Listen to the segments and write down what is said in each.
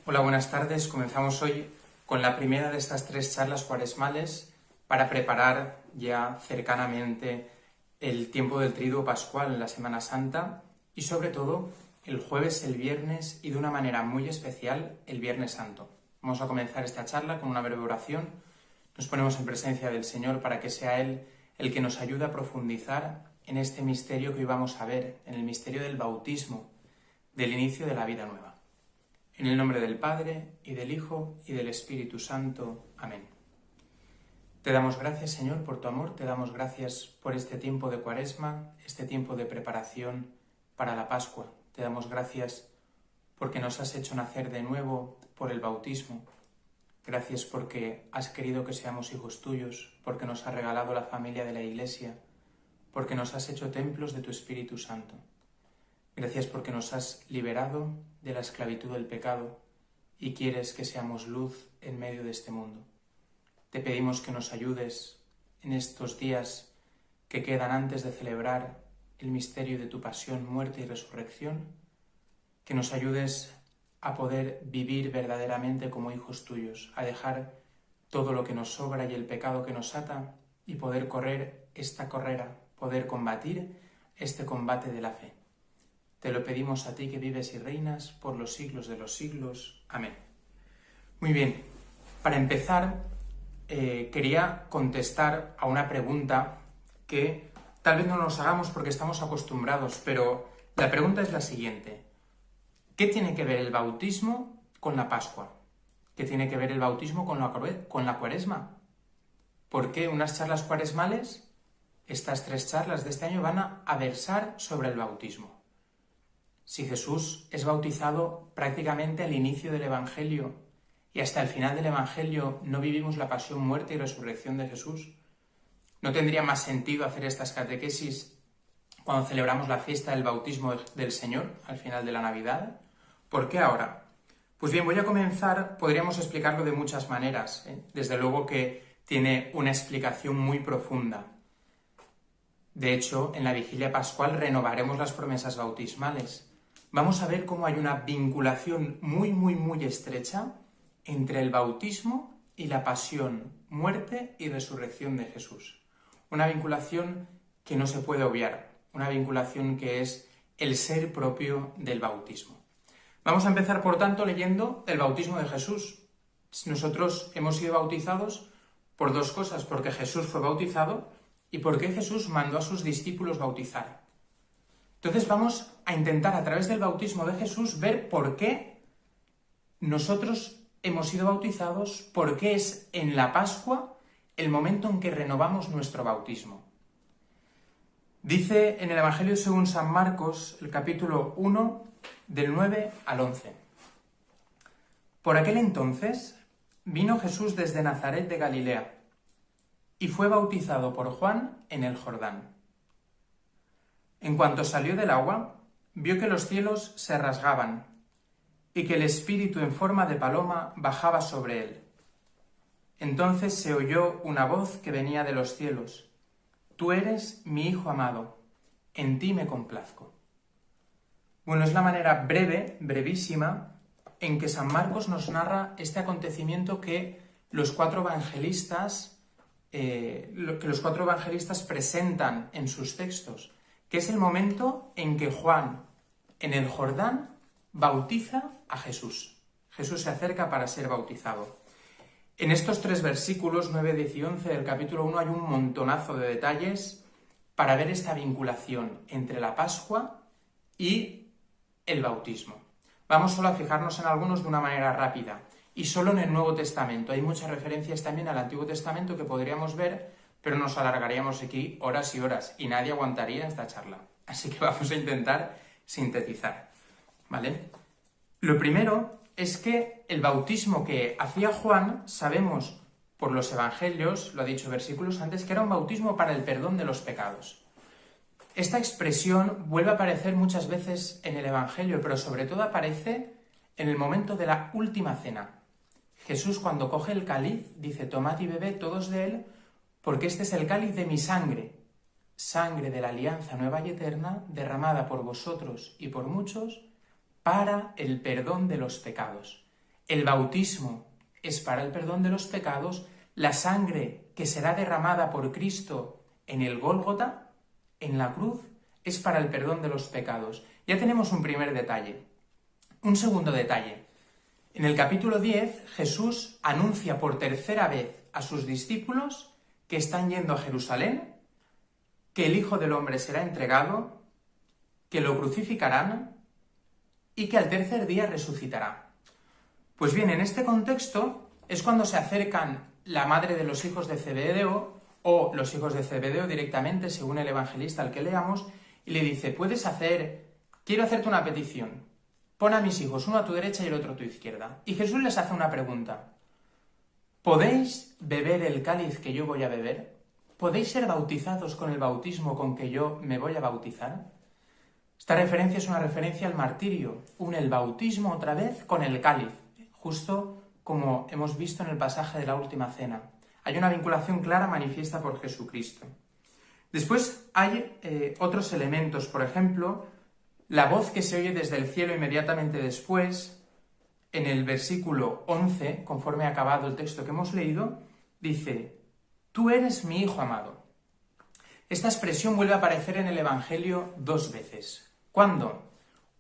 Hola, buenas tardes. Comenzamos hoy con la primera de estas 3 charlas cuaresmales para preparar ya cercanamente el tiempo del Triduo Pascual en la Semana Santa y sobre todo el jueves, el viernes y de una manera muy especial el Viernes Santo. Vamos a comenzar esta charla con una breve oración. Nos ponemos en presencia del Señor para que sea Él el que nos ayude a profundizar en este misterio que hoy vamos a ver, en el misterio del bautismo, del inicio de la vida nueva. En el nombre del Padre, y del Hijo, y del Espíritu Santo. Amén. Te damos gracias, Señor, por tu amor, te damos gracias por este tiempo de Cuaresma, este tiempo de preparación para la Pascua. Te damos gracias porque nos has hecho nacer de nuevo por el bautismo. Gracias porque has querido que seamos hijos tuyos, porque nos has regalado la familia de la Iglesia, porque nos has hecho templos de tu Espíritu Santo. Gracias porque nos has liberado de la esclavitud del pecado y quieres que seamos luz en medio de este mundo. Te pedimos que nos ayudes en estos días que quedan antes de celebrar el misterio de tu pasión, muerte y resurrección, que nos ayudes a poder vivir verdaderamente como hijos tuyos, a dejar todo lo que nos sobra y el pecado que nos ata y poder correr esta carrera, poder combatir este combate de la fe. Te lo pedimos a ti que vives y reinas por los siglos de los siglos. Amén. Muy bien, para empezar quería contestar a una pregunta que tal vez no nos hagamos porque estamos acostumbrados, pero la pregunta es la siguiente. ¿Qué tiene que ver el bautismo con la Pascua? ¿Qué tiene que ver el bautismo con la Cuaresma? ¿Por qué unas charlas cuaresmales, estas 3 charlas de este año, van a versar sobre el bautismo? Si Jesús es bautizado prácticamente al inicio del Evangelio y hasta el final del Evangelio no vivimos la pasión, muerte y resurrección de Jesús, ¿no tendría más sentido hacer estas catequesis cuando celebramos la fiesta del bautismo del Señor al final de la Navidad? ¿Por qué ahora? Pues bien, voy a comenzar, podríamos explicarlo de muchas maneras, Desde luego que tiene una explicación muy profunda. De hecho, en la vigilia pascual renovaremos las promesas bautismales. Vamos a ver cómo hay una vinculación muy estrecha entre el bautismo y la pasión, muerte y resurrección de Jesús. Una vinculación que no se puede obviar, una vinculación que es el ser propio del bautismo. Vamos a empezar, por tanto, leyendo el bautismo de Jesús. Nosotros hemos sido bautizados por 2 cosas, porque Jesús fue bautizado y porque Jesús mandó a sus discípulos bautizar. Entonces vamos a intentar a través del bautismo de Jesús ver por qué nosotros hemos sido bautizados, por qué es en la Pascua el momento en que renovamos nuestro bautismo. Dice en el Evangelio según San Marcos, el capítulo 1, del 9 al 11. Por aquel entonces vino Jesús desde Nazaret de Galilea y fue bautizado por Juan en el Jordán. En cuanto salió del agua, vio que los cielos se rasgaban y que el Espíritu en forma de paloma bajaba sobre él. Entonces se oyó una voz que venía de los cielos: «Tú eres mi Hijo amado, en ti me complazco». Bueno, es la manera brevísima, en que San Marcos nos narra este acontecimiento que los 4 evangelistas presentan en sus textos, que es el momento en que Juan, en el Jordán, bautiza a Jesús. Jesús se acerca para ser bautizado. En estos 3 versículos, 9, 10 y 11 del capítulo 1, hay un montonazo de detalles para ver esta vinculación entre la Pascua y el bautismo. Vamos solo a fijarnos en algunos de una manera rápida, y solo en el Nuevo Testamento. Hay muchas referencias también al Antiguo Testamento que podríamos ver, pero nos alargaríamos aquí horas y horas y nadie aguantaría esta charla. Así que vamos a intentar sintetizar, ¿vale? Lo primero es que el bautismo que hacía Juan, sabemos por los evangelios, lo ha dicho versículos antes, que era un bautismo para el perdón de los pecados. Esta expresión vuelve a aparecer muchas veces en el evangelio, pero sobre todo aparece en el momento de la última cena. Jesús, cuando coge el cáliz, dice: «Tomad y bebed todos de él, porque este es el cáliz de mi sangre, sangre de la alianza nueva y eterna, derramada por vosotros y por muchos, para el perdón de los pecados». el bautismo es para el perdón de los pecados, la sangre que será derramada por Cristo en el Gólgota, en la cruz, es para el perdón de los pecados. Ya tenemos un primer detalle. Un segundo detalle. En el capítulo 10, Jesús anuncia por tercera vez a sus discípulos que están yendo a Jerusalén, que el Hijo del Hombre será entregado, que lo crucificarán y que al tercer día resucitará. Pues bien, en este contexto es cuando se acercan la madre de los hijos de Zebedeo o los hijos de Zebedeo directamente, según el evangelista al que leamos, y le dice, quiero hacerte una petición, pon a mis hijos uno a tu derecha y el otro a tu izquierda. Y Jesús les hace una pregunta, ¿podéis beber el cáliz que yo voy a beber? ¿Podéis ser bautizados con el bautismo con que yo me voy a bautizar? Esta referencia es una referencia al martirio, une el bautismo otra vez con el cáliz, justo como hemos visto en el pasaje de la última cena. Hay una vinculación clara manifiesta por Jesucristo. Después hay otros elementos, por ejemplo, la voz que se oye desde el cielo inmediatamente después, en el versículo 11, conforme ha acabado el texto que hemos leído, dice, «Tú eres mi Hijo amado». Esta expresión vuelve a aparecer en el Evangelio 2 veces. ¿Cuándo?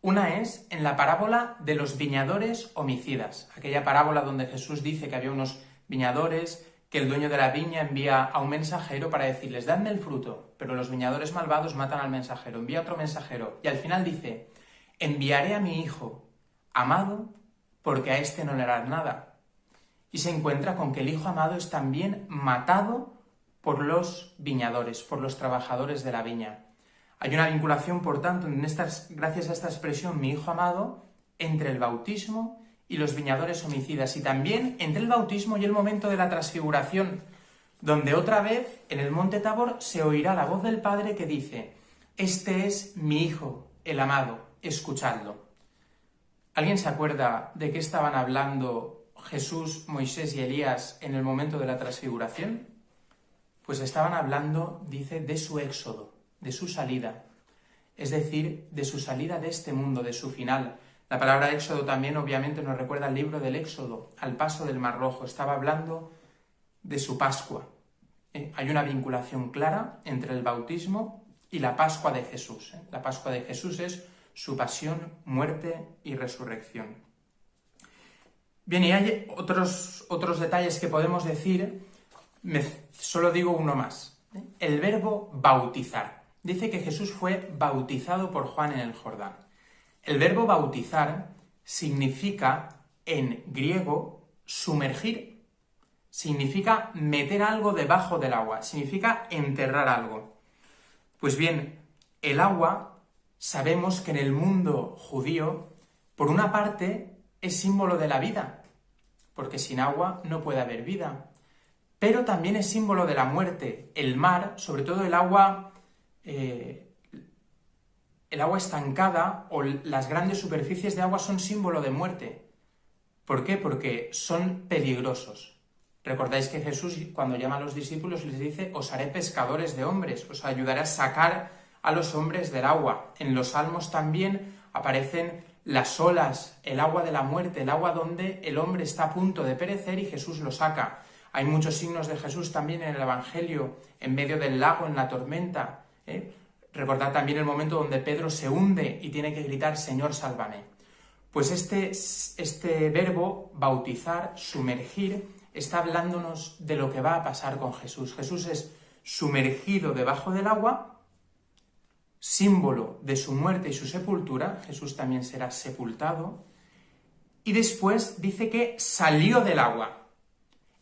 Una es en la parábola de los viñadores homicidas, aquella parábola donde Jesús dice que había unos viñadores, que el dueño de la viña envía a un mensajero para decirles, dadme el fruto, pero los viñadores malvados matan al mensajero, envía otro mensajero, y al final dice, enviaré a mi hijo amado, porque a este no le harán nada. Y se encuentra con que el hijo amado es también matado por los viñadores, por los trabajadores de la viña. Hay una vinculación, por tanto, gracias a esta expresión, mi hijo amado, entre el bautismo y los viñadores homicidas, y también entre el bautismo y el momento de la transfiguración, donde otra vez, en el monte Tabor, se oirá la voz del Padre que dice, este es mi Hijo, el amado, escuchadlo. ¿Alguien se acuerda de qué estaban hablando Jesús, Moisés y Elías en el momento de la transfiguración? Pues estaban hablando, dice, de su éxodo, de su salida, es decir, de su salida de este mundo, de su final. La palabra éxodo también obviamente nos recuerda al libro del Éxodo, al paso del Mar Rojo. Estaba hablando de su Pascua. Hay una vinculación clara entre el bautismo y la Pascua de Jesús. La Pascua de Jesús es su pasión, muerte y resurrección. Bien, y hay otros detalles que podemos decir, solo digo uno más. El verbo bautizar. Dice que Jesús fue bautizado por Juan en el Jordán. El verbo bautizar significa, en griego, sumergir. Significa meter algo debajo del agua, significa enterrar algo. Pues bien, el agua, sabemos que en el mundo judío, por una parte, es símbolo de la vida, porque sin agua no puede haber vida. Pero también es símbolo de la muerte. El mar, sobre todo el agua estancada o las grandes superficies de agua son símbolo de muerte. ¿Por qué? Porque son peligrosos. Recordáis que Jesús, cuando llama a los discípulos, les dice, os haré pescadores de hombres, os ayudaré a sacar a los hombres del agua. En los Salmos también aparecen las olas, el agua de la muerte, el agua donde el hombre está a punto de perecer y Jesús lo saca. Hay muchos signos de Jesús también en el Evangelio, en medio del lago, en la tormenta. Recordad también el momento donde Pedro se hunde y tiene que gritar, Señor, sálvame. Pues este verbo, bautizar, sumergir, está hablándonos de lo que va a pasar con Jesús. Jesús es sumergido debajo del agua, símbolo de su muerte y su sepultura. Jesús también será sepultado. Y después dice que salió del agua.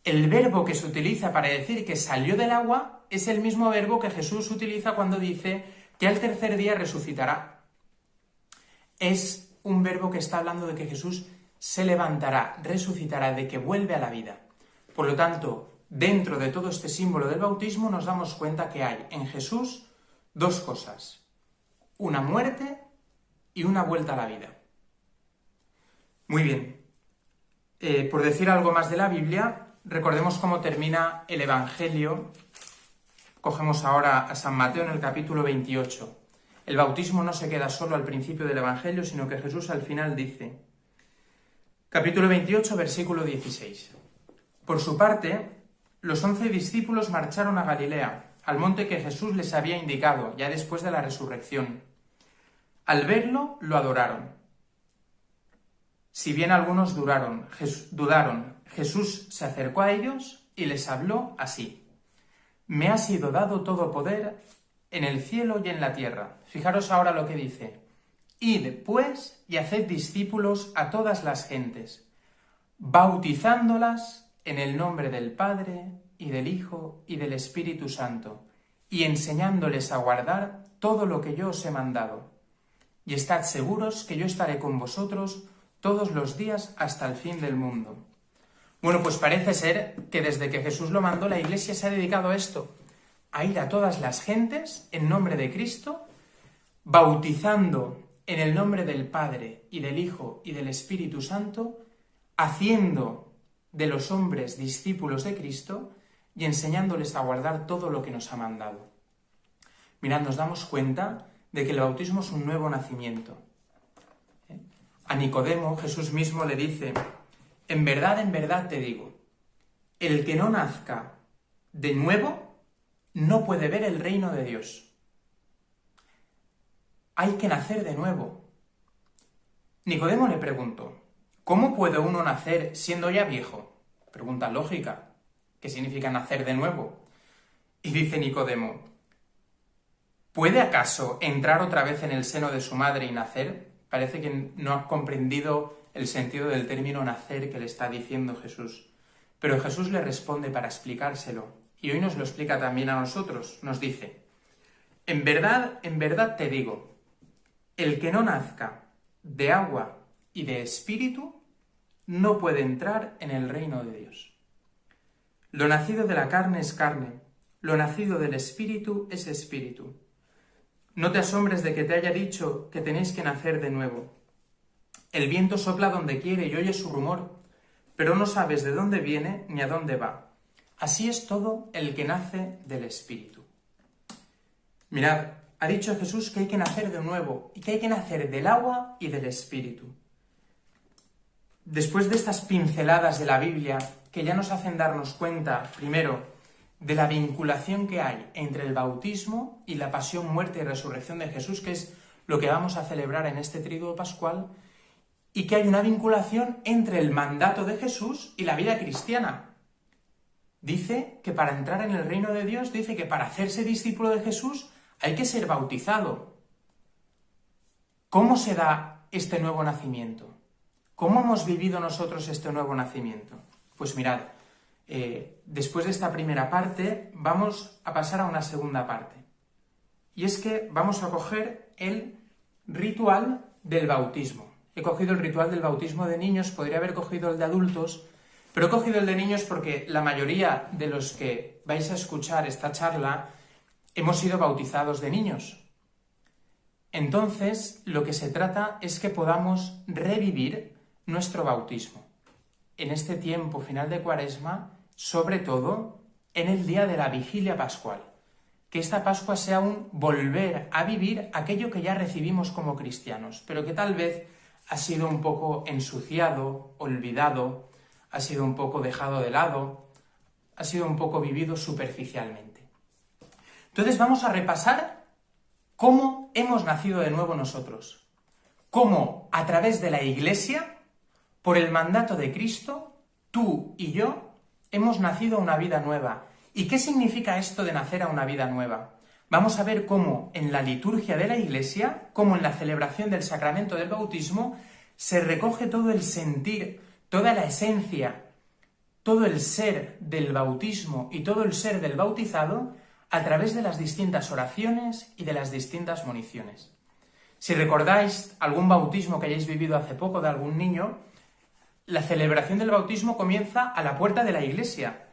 El verbo que se utiliza para decir que salió del agua es el mismo verbo que Jesús utiliza cuando dice que al tercer día resucitará. Es un verbo que está hablando de que Jesús se levantará, resucitará, de que vuelve a la vida. Por lo tanto, dentro de todo este símbolo del bautismo nos damos cuenta que hay en Jesús dos cosas, una muerte y una vuelta a la vida. Muy bien, por decir algo más de la Biblia, recordemos cómo termina el Evangelio. Cogemos ahora a San Mateo en el capítulo 28. El bautismo no se queda solo al principio del Evangelio, sino que Jesús al final dice, Capítulo 28, versículo 16. Por su parte, los 11 discípulos marcharon a Galilea, al monte que Jesús les había indicado, ya después de la resurrección. Al verlo, lo adoraron. Si bien algunos dudaron, Jesús se acercó a ellos y les habló así: Me ha sido dado todo poder en el cielo y en la tierra. Fijaros ahora lo que dice: Id, pues, y haced discípulos a todas las gentes, bautizándolas en el nombre del Padre, y del Hijo, y del Espíritu Santo, y enseñándoles a guardar todo lo que yo os he mandado. Y estad seguros que yo estaré con vosotros todos los días hasta el fin del mundo. Bueno, pues parece ser que desde que Jesús lo mandó, la Iglesia se ha dedicado a esto, a ir a todas las gentes en nombre de Cristo, bautizando en el nombre del Padre, y del Hijo, y del Espíritu Santo, haciendo de los hombres discípulos de Cristo y enseñándoles a guardar todo lo que nos ha mandado. Mirad, nos damos cuenta de que el bautismo es un nuevo nacimiento. A Nicodemo, Jesús mismo le dice: en verdad te digo, el que no nazca de nuevo no puede ver el reino de Dios. Hay que nacer de nuevo. Nicodemo le preguntó: ¿cómo puede uno nacer siendo ya viejo? Pregunta lógica. ¿Qué significa nacer de nuevo? Y dice Nicodemo: ¿puede acaso entrar otra vez en el seno de su madre y nacer? Parece que no ha comprendido el sentido del término nacer que le está diciendo Jesús. Pero Jesús le responde para explicárselo, y hoy nos lo explica también a nosotros. Nos dice: en verdad te digo, el que no nazca de agua y de espíritu no puede entrar en el reino de Dios. Lo nacido de la carne es carne, lo nacido del espíritu es espíritu. No te asombres de que te haya dicho que tenéis que nacer de nuevo. El viento sopla donde quiere y oyes su rumor, pero no sabes de dónde viene ni a dónde va. Así es todo el que nace del espíritu. Mirad, ha dicho Jesús que hay que nacer de nuevo y que hay que nacer del agua y del espíritu. Después de estas pinceladas de la Biblia que ya nos hacen darnos cuenta, primero, de la vinculación que hay entre el bautismo y la pasión, muerte y resurrección de Jesús, que es lo que vamos a celebrar en este Tríduo Pascual, y que hay una vinculación entre el mandato de Jesús y la vida cristiana. Dice que para entrar en el reino de Dios, dice que para hacerse discípulo de Jesús hay que ser bautizado. ¿Cómo se da este nuevo nacimiento? ¿Cómo hemos vivido nosotros este nuevo nacimiento? Pues mirad, después de esta primera parte vamos a pasar a una segunda parte. Y es que vamos a coger el ritual del bautismo. He cogido el ritual del bautismo de niños, podría haber cogido el de adultos, pero he cogido el de niños porque la mayoría de los que vais a escuchar esta charla hemos sido bautizados de niños. Entonces, lo que se trata es que podamos revivir nuestro bautismo en este tiempo final de Cuaresma, sobre todo en el día de la Vigilia Pascual. Que esta Pascua sea un volver a vivir aquello que ya recibimos como cristianos, pero que tal vez ha sido un poco ensuciado, olvidado, ha sido un poco dejado de lado, ha sido un poco vivido superficialmente. Entonces vamos a repasar cómo hemos nacido de nuevo nosotros, cómo a través de la Iglesia, por el mandato de Cristo, tú y yo hemos nacido a una vida nueva. ¿Y qué significa esto de nacer a una vida nueva? Vamos a ver cómo en la liturgia de la Iglesia, cómo en la celebración del sacramento del bautismo, se recoge todo el sentir, toda la esencia, todo el ser del bautismo y todo el ser del bautizado a través de las distintas oraciones y de las distintas moniciones. Si recordáis algún bautismo que hayáis vivido hace poco de algún niño, la celebración del bautismo comienza a la puerta de la Iglesia.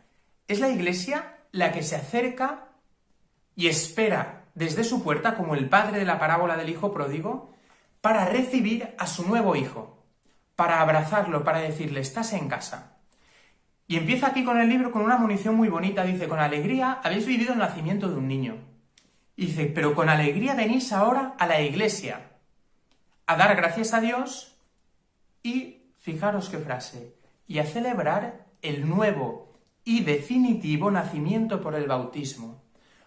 Es la Iglesia la que se acerca y espera desde su puerta, como el padre de la parábola del hijo pródigo, para recibir a su nuevo hijo, para abrazarlo, para decirle: estás en casa. Y empieza aquí con el libro con una munición muy bonita. Dice: con alegría habéis vivido el nacimiento de un niño. Y dice: pero con alegría venís ahora a la Iglesia a dar gracias a Dios y, fijaros qué frase, y a celebrar el nuevo y definitivo nacimiento por el bautismo.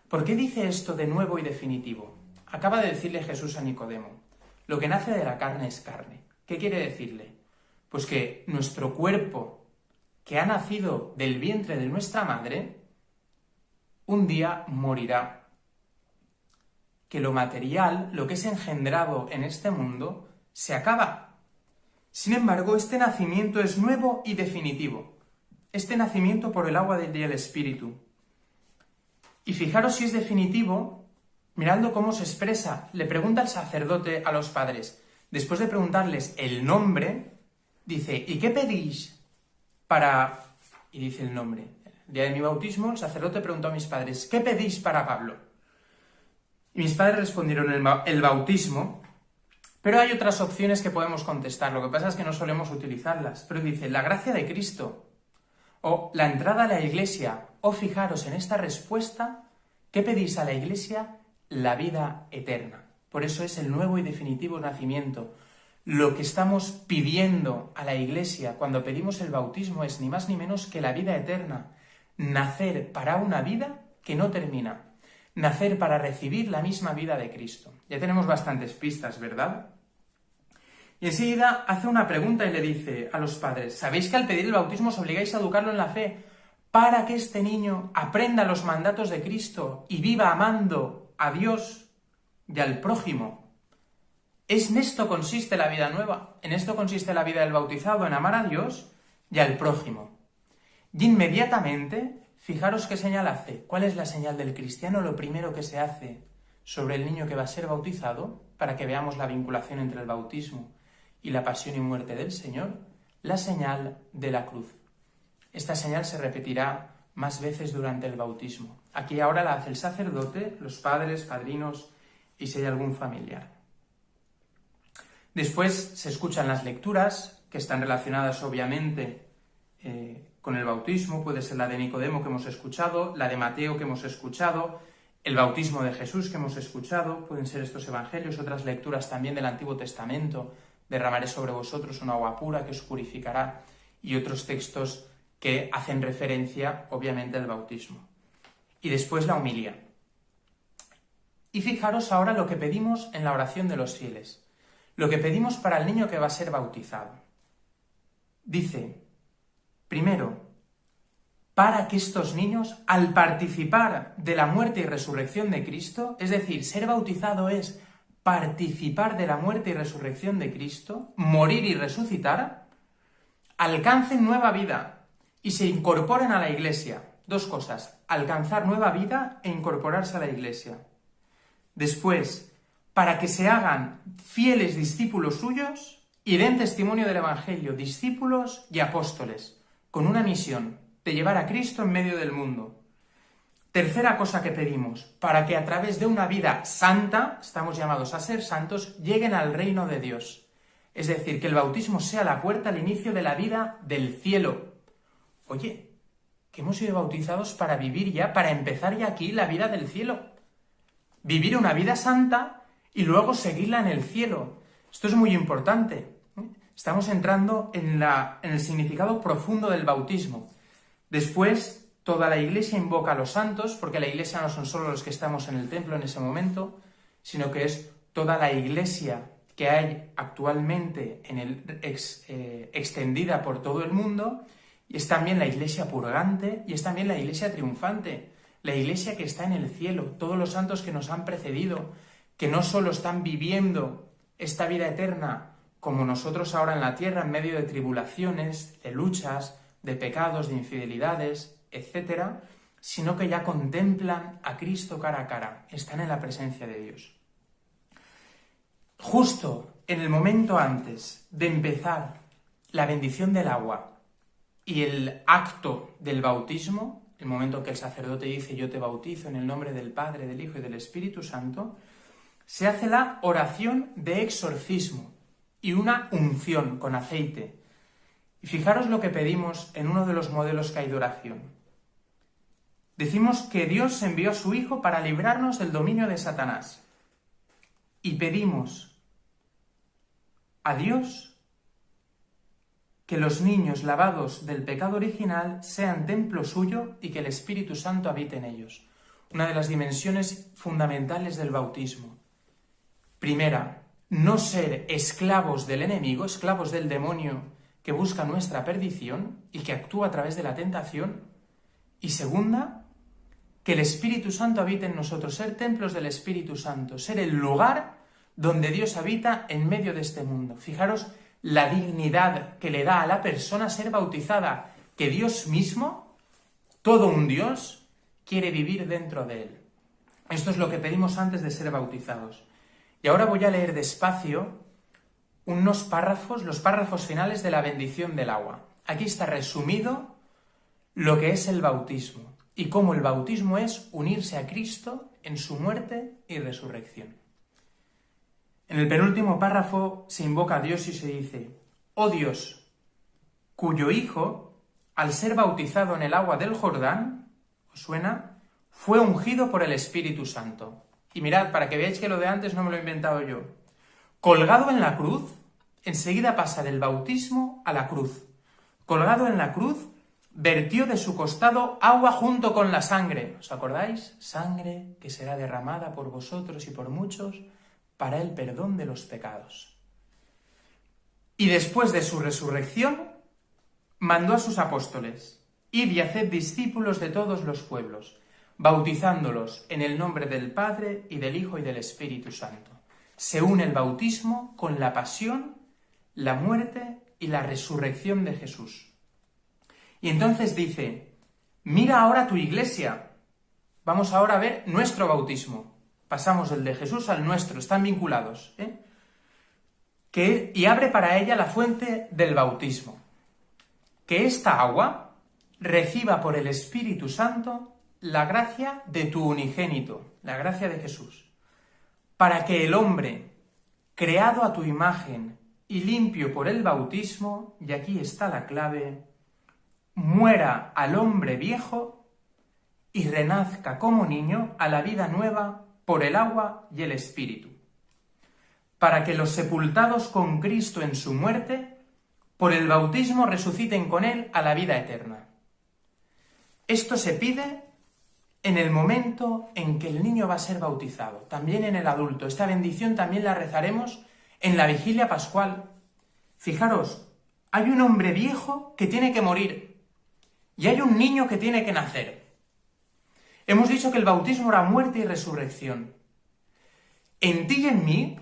¿Por qué dice esto de nuevo y definitivo? Acaba de decirle Jesús a Nicodemo, lo que nace de la carne es carne. ¿Qué quiere decirle? Pues que nuestro cuerpo, que ha nacido del vientre de nuestra madre, un día morirá. Que lo material, lo que es engendrado en este mundo, se acaba. Sin embargo, este nacimiento es nuevo y definitivo. Este nacimiento por el agua y el Espíritu. Y fijaros si es definitivo, mirando cómo se expresa. Le pregunta el sacerdote a los padres, después de preguntarles el nombre, dice, ¿y qué pedís para...? Y dice el nombre. El día de mi bautismo, el sacerdote preguntó a mis padres, ¿qué pedís para Pablo? Y mis padres respondieron el bautismo, pero hay otras opciones que podemos contestar, lo que pasa es que no solemos utilizarlas. Pero dice, la gracia de Cristo, o la entrada a la iglesia, o fijaros en esta respuesta, ¿qué pedís a la iglesia? La vida eterna. Por eso es el nuevo y definitivo nacimiento. Lo que estamos pidiendo a la iglesia cuando pedimos el bautismo es ni más ni menos que la vida eterna. Nacer para una vida que no termina. Nacer para recibir la misma vida de Cristo. Ya tenemos bastantes pistas, ¿verdad? Y enseguida hace una pregunta y le dice a los padres, ¿sabéis que al pedir el bautismo os obligáis a educarlo en la fe para que este niño aprenda los mandatos de Cristo y viva amando a Dios y al prójimo? En esto consiste la vida nueva, en esto consiste la vida del bautizado, en amar a Dios y al prójimo. Y inmediatamente, fijaros qué señal hace. ¿Cuál es la señal del cristiano? Lo primero que se hace sobre el niño que va a ser bautizado, para que veamos la vinculación entre el bautismo y la pasión y muerte del Señor, la señal de la cruz. Esta señal se repetirá más veces durante el bautismo. Aquí ahora la hace el sacerdote, los padres, padrinos y si hay algún familiar. Después se escuchan las lecturas, que están relacionadas obviamente con el bautismo. Puede ser la de Nicodemo que hemos escuchado, la de Mateo que hemos escuchado, el bautismo de Jesús que hemos escuchado, pueden ser estos evangelios, otras lecturas también del Antiguo Testamento, derramaré sobre vosotros un agua pura que os purificará, y otros textos que hacen referencia obviamente al bautismo. Y después la homilía. Y fijaros ahora lo que pedimos en la oración de los fieles. Lo que pedimos para el niño que va a ser bautizado. Dice, primero, para que estos niños, al participar de la muerte y resurrección de Cristo, es decir, ser bautizado es participar de la muerte y resurrección de Cristo, morir y resucitar, alcancen nueva vida y se incorporen a la Iglesia. Dos cosas, alcanzar nueva vida e incorporarse a la Iglesia. Después, para que se hagan fieles discípulos suyos y den testimonio del Evangelio, discípulos y apóstoles, con una misión de llevar a Cristo en medio del mundo. Tercera cosa que pedimos, para que a través de una vida santa, estamos llamados a ser santos, lleguen al reino de Dios. Es decir, que el bautismo sea la puerta al inicio de la vida del cielo. Oye, que hemos sido bautizados para vivir ya, para empezar ya aquí la vida del cielo. Vivir una vida santa y luego seguirla en el cielo. Esto es muy importante. Estamos entrando en el significado profundo del bautismo. Después, toda la Iglesia invoca a los santos, porque la Iglesia no son solo los que estamos en el templo en ese momento, sino que es toda la Iglesia que hay actualmente extendida por todo el mundo, y es también la Iglesia purgante, y es también la Iglesia triunfante, la Iglesia que está en el cielo, todos los santos que nos han precedido, que no solo están viviendo esta vida eterna como nosotros ahora en la tierra, en medio de tribulaciones, de luchas, de pecados, de infidelidades, etc., sino que ya contemplan a Cristo cara a cara, están en la presencia de Dios. Justo en el momento antes de empezar la bendición del agua y el acto del bautismo, el momento que el sacerdote dice yo te bautizo en el nombre del Padre, del Hijo y del Espíritu Santo, se hace la oración de exorcismo y una unción con aceite. Y fijaros lo que pedimos en uno de los modelos que hay de oración. Decimos que Dios envió a su Hijo para librarnos del dominio de Satanás. Y pedimos a Dios que los niños lavados del pecado original sean templo suyo y que el Espíritu Santo habite en ellos. Una de las dimensiones fundamentales del bautismo. Primera, no ser esclavos del enemigo, esclavos del demonio que busca nuestra perdición y que actúa a través de la tentación. Y segunda, que el Espíritu Santo habite en nosotros, ser templos del Espíritu Santo, ser el lugar donde Dios habita en medio de este mundo. Fijaros la dignidad que le da a la persona ser bautizada, que Dios mismo, todo un Dios, quiere vivir dentro de él. Esto es lo que pedimos antes de ser bautizados. Y ahora voy a leer despacio unos párrafos, los párrafos finales de la bendición del agua. Aquí está resumido lo que es el bautismo y cómo el bautismo es unirse a Cristo en su muerte y resurrección. En el penúltimo párrafo se invoca a Dios y se dice: «Oh Dios, cuyo Hijo, al ser bautizado en el agua del Jordán», ¿os suena?, «fue ungido por el Espíritu Santo». Y mirad, para que veáis que lo de antes no me lo he inventado yo. Colgado en la cruz, enseguida pasa del bautismo a la cruz. Colgado en la cruz, vertió de su costado agua junto con la sangre. ¿Os acordáis? Sangre que será derramada por vosotros y por muchos para el perdón de los pecados. Y después de su resurrección, mandó a sus apóstoles: «Id y haced discípulos de todos los pueblos, bautizándolos en el nombre del Padre y del Hijo y del Espíritu Santo». Se une el bautismo con la pasión, la muerte y la resurrección de Jesús. Y entonces dice: «Mira ahora tu iglesia». Vamos ahora a ver nuestro bautismo. Pasamos del de Jesús al nuestro, están vinculados. Y abre para ella la fuente del bautismo. Que esta agua reciba por el Espíritu Santo la gracia de tu unigénito, la gracia de Jesús, para que el hombre, creado a tu imagen y limpio por el bautismo, y aquí está la clave, muera al hombre viejo y renazca como niño a la vida nueva por el agua y el Espíritu, para que los sepultados con Cristo en su muerte, por el bautismo resuciten con él a la vida eterna. Esto se pide en el momento en que el niño va a ser bautizado, también en el adulto. Esta bendición también la rezaremos en la vigilia pascual. Fijaros, hay un hombre viejo que tiene que morir y hay un niño que tiene que nacer. Hemos dicho que el bautismo era muerte y resurrección. En ti y en mí,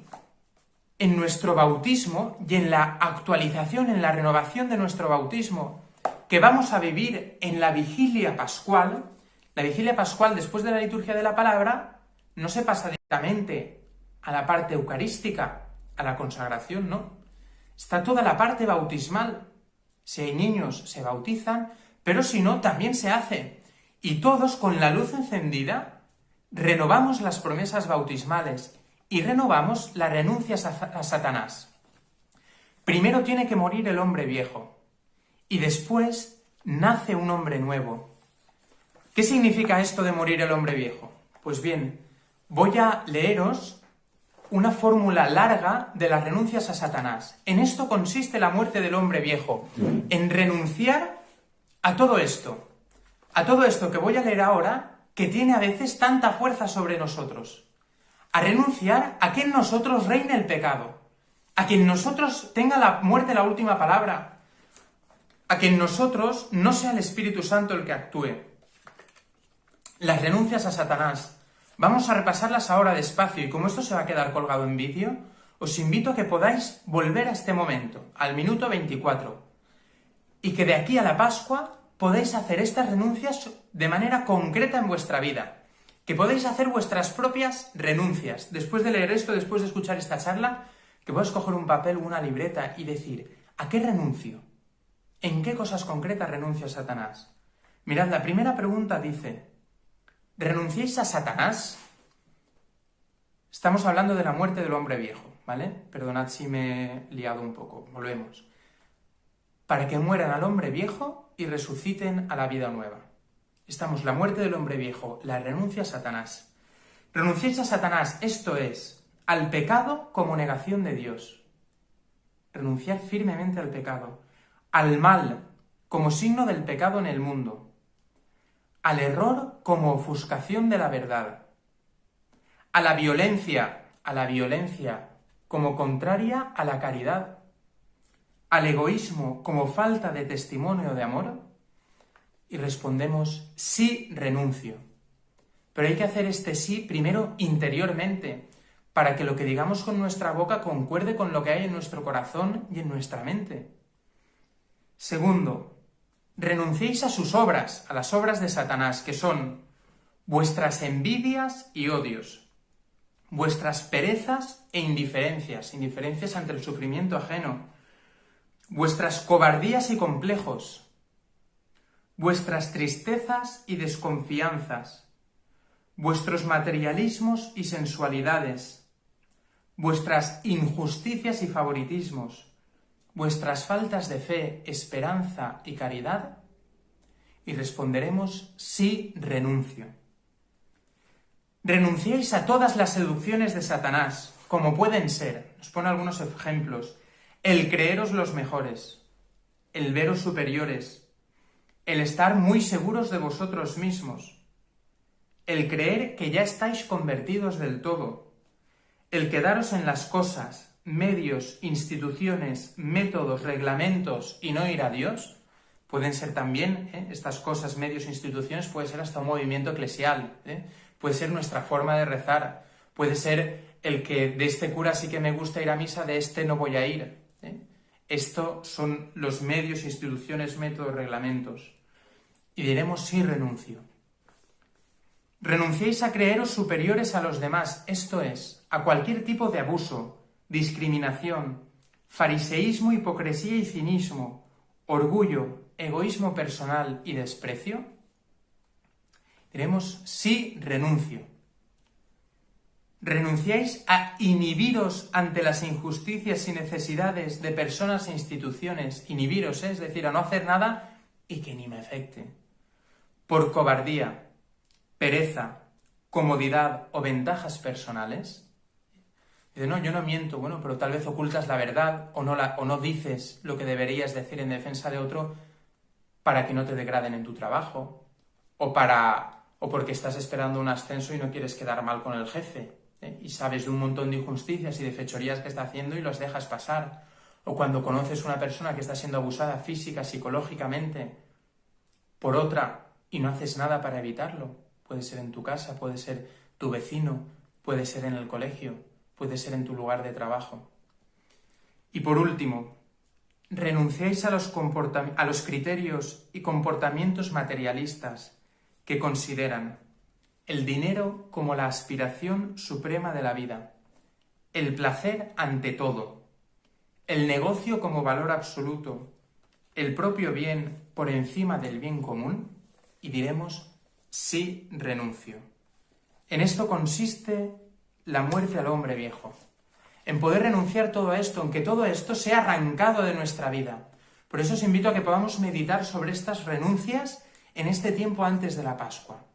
en nuestro bautismo y en la actualización, en la renovación de nuestro bautismo, que vamos a vivir en la vigilia pascual, después de la liturgia de la palabra, no se pasa directamente a la parte eucarística, a la consagración, no. Está toda la parte bautismal. Si hay niños, se bautizan, pero si no, también se hace. Y todos, con la luz encendida, renovamos las promesas bautismales y renovamos las renuncias a Satanás. Primero tiene que morir el hombre viejo y después nace un hombre nuevo. ¿Qué significa esto de morir el hombre viejo? Pues bien, voy a leeros una fórmula larga de las renuncias a Satanás. En esto consiste la muerte del hombre viejo, en renunciar a todo esto que voy a leer ahora, que tiene a veces tanta fuerza sobre nosotros. A renunciar a que en nosotros reine el pecado, a que en nosotros tenga la muerte la última palabra, a que en nosotros no sea el Espíritu Santo el que actúe. Las renuncias a Satanás. Vamos a repasarlas ahora despacio y como esto se va a quedar colgado en vídeo, os invito a que podáis volver a este momento, al minuto 24, y que de aquí a la Pascua podáis hacer estas renuncias de manera concreta en vuestra vida, que podáis hacer vuestras propias renuncias. Después de leer esto, después de escuchar esta charla, que podáis coger un papel o una libreta y decir: ¿a qué renuncio? ¿En qué cosas concretas renuncio a Satanás? Mirad, la primera pregunta dice: ¿renunciáis a Satanás? Estamos hablando de la muerte del hombre viejo, ¿vale? Perdonad si me he liado un poco, volvemos. Para que mueran al hombre viejo y resuciten a la vida nueva. Estamos la muerte del hombre viejo, la renuncia a Satanás. Renunciáis a Satanás, esto es, al pecado como negación de Dios. Renunciar firmemente al pecado. al mal como signo del pecado en el mundo, al error como ofuscación de la verdad, a la violencia como contraria a la caridad, al egoísmo como falta de testimonio de amor, y respondemos: sí, renuncio. Pero hay que hacer este sí primero interiormente, para que lo que digamos con nuestra boca concuerde con lo que hay en nuestro corazón y en nuestra mente. Segundo, renunciéis a sus obras, a las obras de Satanás, que son vuestras envidias y odios, vuestras perezas e indiferencias ante el sufrimiento ajeno, vuestras cobardías y complejos, vuestras tristezas y desconfianzas, vuestros materialismos y sensualidades, vuestras injusticias y favoritismos, vuestras faltas de fe, esperanza y caridad, y responderemos: sí, renuncio. Renunciéis a todas las seducciones de Satanás, como pueden ser, nos pone algunos ejemplos: el creeros los mejores, el veros superiores, el estar muy seguros de vosotros mismos, el creer que ya estáis convertidos del todo, el quedaros en las cosas, medios, instituciones, métodos, reglamentos y no ir a Dios. Pueden ser también estas cosas, medios, instituciones, puede ser hasta un movimiento eclesial, puede ser nuestra forma de rezar, puede ser el que de este cura sí que me gusta ir a misa, de este no voy a ir. Esto son los medios, instituciones, métodos, reglamentos. Y diremos: sí, renuncio. Renunciéis a creeros superiores a los demás, esto es, a cualquier tipo de abuso, discriminación, fariseísmo, hipocresía y cinismo, orgullo, egoísmo personal y desprecio. Diremos: sí, renuncio. ¿Renunciáis a inhibiros ante las injusticias y necesidades de personas e instituciones? Inhibiros, es decir, a no hacer nada y que ni me afecte. Por cobardía, pereza, comodidad o ventajas personales. Dice: no, yo no miento. Bueno, pero tal vez ocultas la verdad o no dices lo que deberías decir en defensa de otro para que no te degraden en tu trabajo o porque estás esperando un ascenso y no quieres quedar mal con el jefe, y sabes de un montón de injusticias y de fechorías que está haciendo y los dejas pasar. O cuando conoces una persona que está siendo abusada física, psicológicamente por otra y no haces nada para evitarlo. Puede ser en tu casa, puede ser tu vecino, puede ser en el colegio, puede ser en tu lugar de trabajo. Y por último, renunciáis a los criterios y comportamientos materialistas que consideran el dinero como la aspiración suprema de la vida, el placer ante todo, el negocio como valor absoluto, el propio bien por encima del bien común, y diremos: sí, renuncio. En esto consiste la muerte al hombre viejo, en poder renunciar todo esto, en que todo esto sea arrancado de nuestra vida. Por eso os invito a que podamos meditar sobre estas renuncias en este tiempo antes de la Pascua.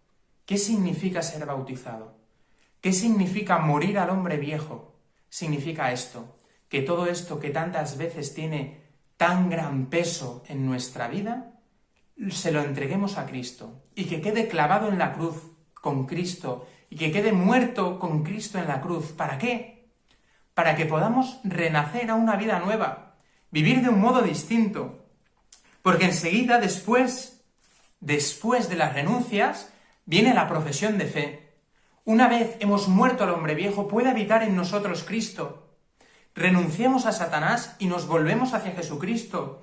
¿Qué significa ser bautizado? ¿Qué significa morir al hombre viejo? Significa esto, que todo esto que tantas veces tiene tan gran peso en nuestra vida, se lo entreguemos a Cristo y que quede clavado en la cruz con Cristo y que quede muerto con Cristo en la cruz. ¿Para qué? Para que podamos renacer a una vida nueva, vivir de un modo distinto. Porque enseguida, después de las renuncias, viene la profesión de fe. Una vez hemos muerto al hombre viejo, puede habitar en nosotros Cristo. Renunciamos a Satanás y nos volvemos hacia Jesucristo.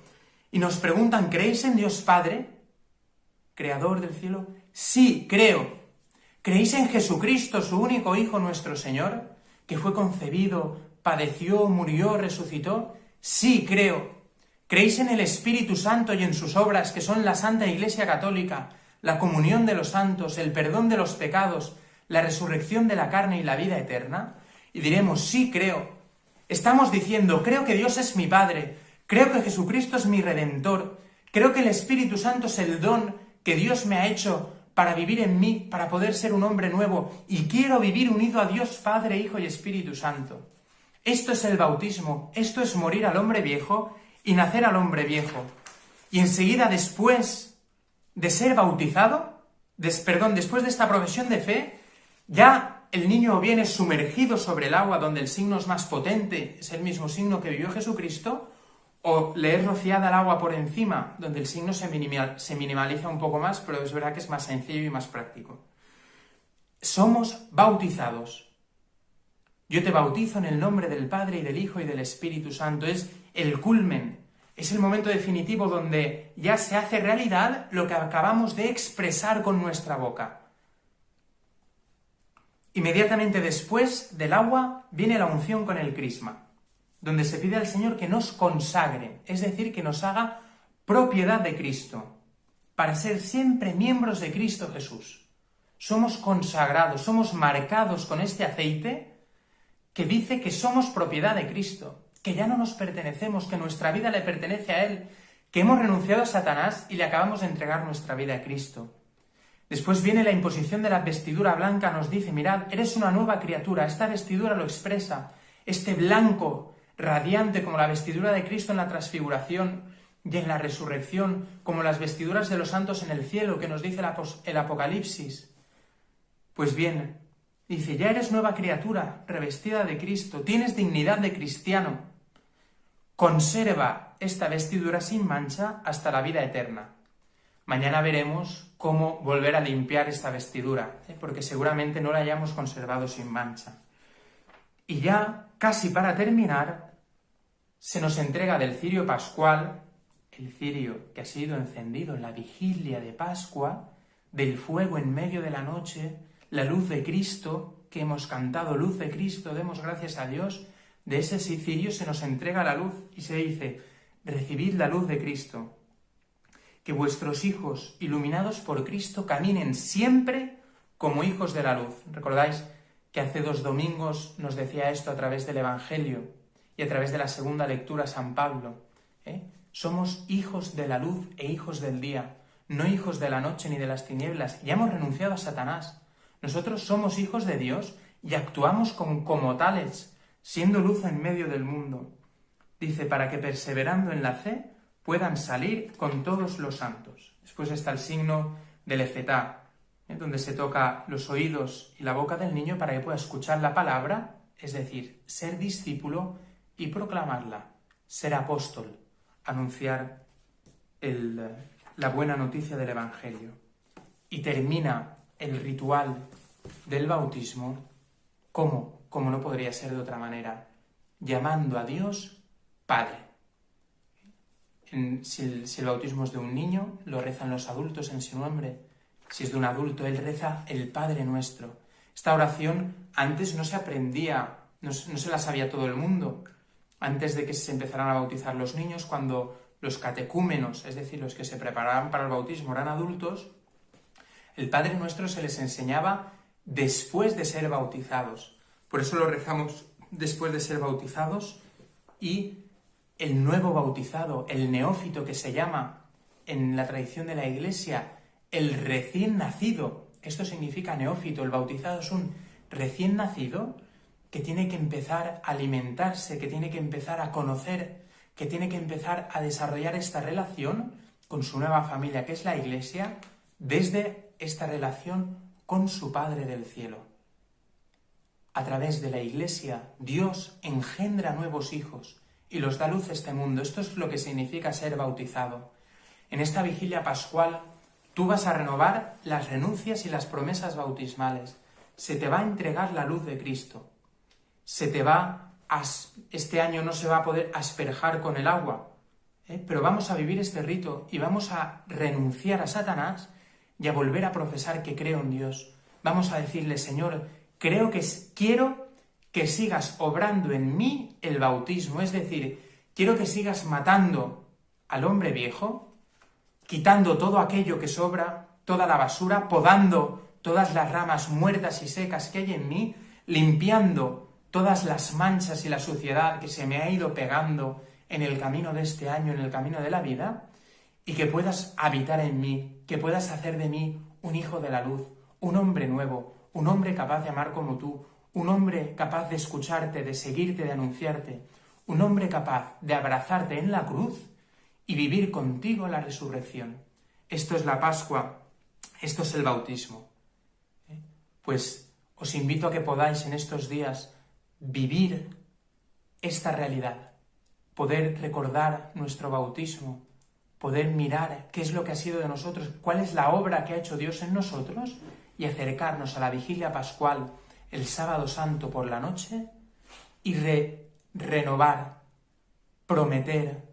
Y nos preguntan: ¿creéis en Dios Padre, Creador del cielo? Sí, creo. ¿Creéis en Jesucristo, su único Hijo, nuestro Señor, que fue concebido, padeció, murió, resucitó? Sí, creo. ¿Creéis en el Espíritu Santo y en sus obras, que son la Santa Iglesia Católica, la comunión de los santos, el perdón de los pecados, la resurrección de la carne y la vida eterna? Y diremos: sí, creo. Estamos diciendo: creo que Dios es mi Padre, creo que Jesucristo es mi Redentor, creo que el Espíritu Santo es el don que Dios me ha hecho para vivir en mí, para poder ser un hombre nuevo, y quiero vivir unido a Dios Padre, Hijo y Espíritu Santo. Esto es el bautismo, esto es morir al hombre viejo y nacer al hombre viejo. Y enseguida después de ser bautizado, después de esta profesión de fe, ya el niño viene sumergido sobre el agua, donde el signo es más potente, es el mismo signo que vivió Jesucristo, o le es rociada el agua por encima, donde el signo se minimaliza un poco más, pero es verdad que es más sencillo y más práctico. Somos bautizados. Yo te bautizo en el nombre del Padre y del Hijo y del Espíritu Santo. Es el culmen, es el momento definitivo donde ya se hace realidad lo que acabamos de expresar con nuestra boca. Inmediatamente después del agua viene la unción con el crisma, donde se pide al Señor que nos consagre, es decir, que nos haga propiedad de Cristo, para ser siempre miembros de Cristo Jesús. Somos consagrados, somos marcados con este aceite que dice que somos propiedad de Cristo, que ya no nos pertenecemos, que nuestra vida le pertenece a Él, que hemos renunciado a Satanás y le acabamos de entregar nuestra vida a Cristo. Después viene la imposición de la vestidura blanca, nos dice, mirad, eres una nueva criatura, esta vestidura lo expresa, este blanco radiante como la vestidura de Cristo en la transfiguración y en la resurrección, como las vestiduras de los santos en el cielo, que nos dice el Apocalipsis. Pues bien, dice, ya eres nueva criatura, revestida de Cristo, tienes dignidad de cristiano, conserva esta vestidura sin mancha hasta la vida eterna. Mañana veremos cómo volver a limpiar esta vestidura, porque seguramente no la hayamos conservado sin mancha. Y ya, casi para terminar, se nos entrega del cirio pascual, el cirio que ha sido encendido en la vigilia de Pascua, del fuego en medio de la noche, la luz de Cristo, que hemos cantado, luz de Cristo, demos gracias a Dios. De ese cirio se nos entrega la luz y se dice, recibid la luz de Cristo. Que vuestros hijos, iluminados por Cristo, caminen siempre como hijos de la luz. ¿Recordáis que hace 2 domingos nos decía esto a través del Evangelio y a través de la segunda lectura San Pablo? Somos hijos de la luz e hijos del día, no hijos de la noche ni de las tinieblas. Ya hemos renunciado a Satanás. Nosotros somos hijos de Dios y actuamos como tales, siendo luz en medio del mundo. Dice, para que perseverando en la fe puedan salir con todos los santos. Después está el signo del efetá, donde se toca los oídos y la boca del niño para que pueda escuchar la palabra, es decir, ser discípulo y proclamarla, ser apóstol, anunciar la buena noticia del Evangelio. Y termina el ritual del bautismo, como no podría ser de otra manera, llamando a Dios Padre. Si el bautismo es de un niño, lo rezan los adultos en su nombre. Si es de un adulto, él reza el Padre Nuestro. Esta oración antes no se aprendía, no se la sabía todo el mundo. Antes de que se empezaran a bautizar los niños, cuando los catecúmenos, es decir, los que se preparaban para el bautismo, eran adultos, el Padre Nuestro se les enseñaba después de ser bautizados. Por eso lo rezamos después de ser bautizados. Y el nuevo bautizado, el neófito que se llama en la tradición de la Iglesia, el recién nacido. Esto significa neófito. El bautizado es un recién nacido que tiene que empezar a alimentarse, que tiene que empezar a conocer, que tiene que empezar a desarrollar esta relación con su nueva familia, que es la Iglesia, desde esta relación con su Padre del cielo. A través de la Iglesia, Dios engendra nuevos hijos y los da luz a este mundo. Esto es lo que significa ser bautizado. En esta vigilia pascual, tú vas a renovar las renuncias y las promesas bautismales. Se te va a entregar la luz de Cristo. Este año no se va a poder asperjar con el agua, pero vamos a vivir este rito y vamos a renunciar a Satanás y a volver a profesar que creo en Dios. Vamos a decirle, Señor, quiero que sigas obrando en mí el bautismo, es decir, quiero que sigas matando al hombre viejo, quitando todo aquello que sobra, toda la basura, podando todas las ramas muertas y secas que hay en mí, limpiando todas las manchas y la suciedad que se me ha ido pegando en el camino de este año, en el camino de la vida, y que puedas habitar en mí, que puedas hacer de mí un hijo de la luz, un hombre nuevo, un hombre capaz de amar como tú, un hombre capaz de escucharte, de seguirte, de anunciarte, un hombre capaz de abrazarte en la cruz y vivir contigo la resurrección. Esto es la Pascua, esto es el bautismo. Pues os invito a que podáis en estos días vivir esta realidad, poder recordar nuestro bautismo, poder mirar qué es lo que ha sido de nosotros, cuál es la obra que ha hecho Dios en nosotros y acercarnos a la vigilia pascual el sábado santo por la noche y renovar, prometer,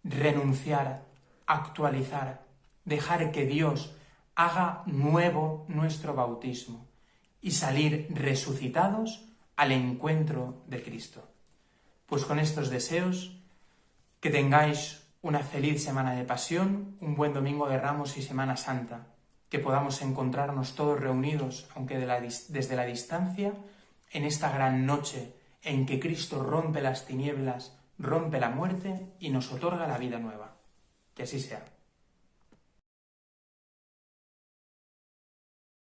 renunciar, actualizar, dejar que Dios haga nuevo nuestro bautismo y salir resucitados al encuentro de Cristo. Pues con estos deseos, que tengáis una feliz semana de pasión, un buen domingo de Ramos y Semana Santa, que podamos encontrarnos todos reunidos, aunque desde la distancia, en esta gran noche en que Cristo rompe las tinieblas, rompe la muerte y nos otorga la vida nueva. Que así sea.